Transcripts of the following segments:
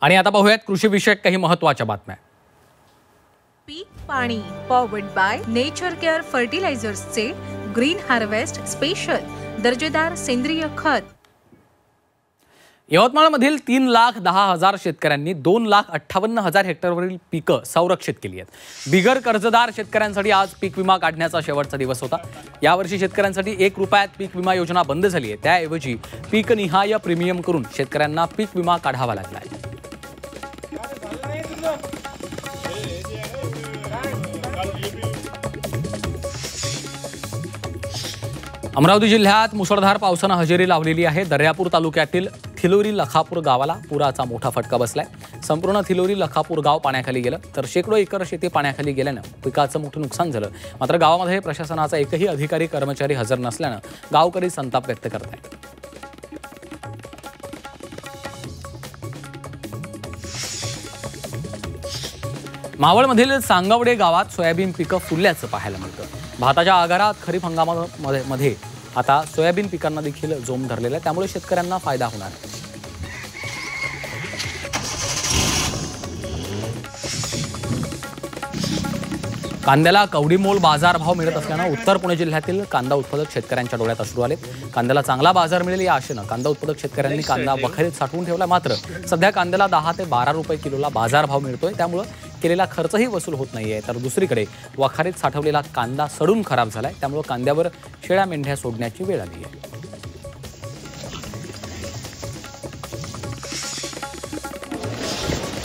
आणि आता पाहूयात कृषी विषयक काही महत्त्वाच्या बातम्या। पीक पाणी पॉवर्ड बाय नेचर केअर फर्टिलायझर्सचे ग्रीन हार्वेस्ट स्पेशल दर्जेदार सेंद्रिय खत। यवतमाळमधील 3,10,000 शेतकऱ्यांनी 2,58,000 हेक्टरवरील पिकं संरक्षित केली आहेत। बिगर कर्जदार शेतकऱ्यांसाठी आज पीक विमा काढण्याचा शेवटचा दिवस होता। यावर्षी शेतकऱ्यांसाठी 1 रुपयात पीक विमा योजना बंद झाली आहे। त्याऐवजी पीकनिहाय प्रीमियम करून शेतकऱ्यांना पीक विमा काढावा लागला आहे। अमरावती जिल्ह्यात मुसळधार पावसानं हजेरी लावलेली आहे। दर्यापूर तालुक्यातील थिलोरी लखापूर गावाला पुराचा मोठा फटका बसलाय। संपूर्ण थिलोरी लखापूर गाव पाण्याखाली गेलं तर शेकडो एकर शेती पाण्याखाली गेल्यानं पिकाचं मोठं नुकसान झालं। मात्र गावामध्ये प्रशासनाचा एकही अधिकारी कर्मचारी हजर नसल्यानं गावकरी संताप व्यक्त करत आहेत। मावळमधील सांगवडे गावात सोयाबीन पिकं फुलल्याचं पाहायला मिळतं। भाताच्या आगारात खरीप हंगामामध्ये आता सोयाबीन पिकांना देखील जोम धरलेला आहे, त्यामुळे शेतकऱ्यांना फायदा होणार आहे। कांद्याला कवडीमोल बाजारभाव मिळत असल्यानं उत्तर पुणे जिल्ह्यातील कांदा उत्पादक शेतकऱ्यांच्या डोळ्यात अश्रू आले। कांद्याला चांगला बाजार मिळेल या आशेनं कांदा उत्पादक शेतकऱ्यांनी कांदा वखारीत साठवून ठेवला। मात्र सध्या कांद्याला 10 ते 12 रुपये किलोला बाजारभाव मिळतोय, त्यामुळे केलेला खर्चही वसूल होत नाहीये। तर दुसरीकडे वखारीत साठवलेला कांदा सडून खराब झालाय, त्यामुळे कांद्यावर शेळ्या मेंढ्या सोडण्याची वेळ आली आहे।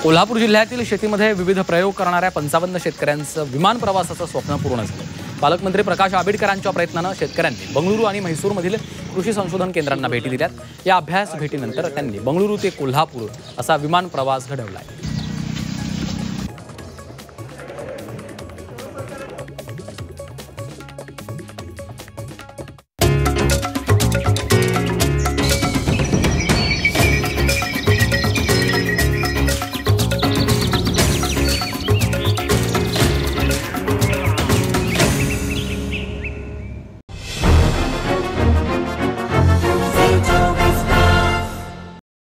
कोल्हापूर जिल्ह्यातील शेतीमध्ये विविध प्रयोग करणाऱ्या 55 शेतकऱ्यांचं विमान प्रवासाचं स्वप्न पूर्ण झालं। पालकमंत्री प्रकाश आंबेडकरांच्या प्रयत्नानं शेतकऱ्यांनी बंगळुरू आणि म्हैसूरमधील कृषी संशोधन केंद्रांना भेटी दिल्यात। या अभ्यास भेटीनंतर त्यांनी बंगळुरू ते कोल्हापूर असा विमान प्रवास घडवलाय।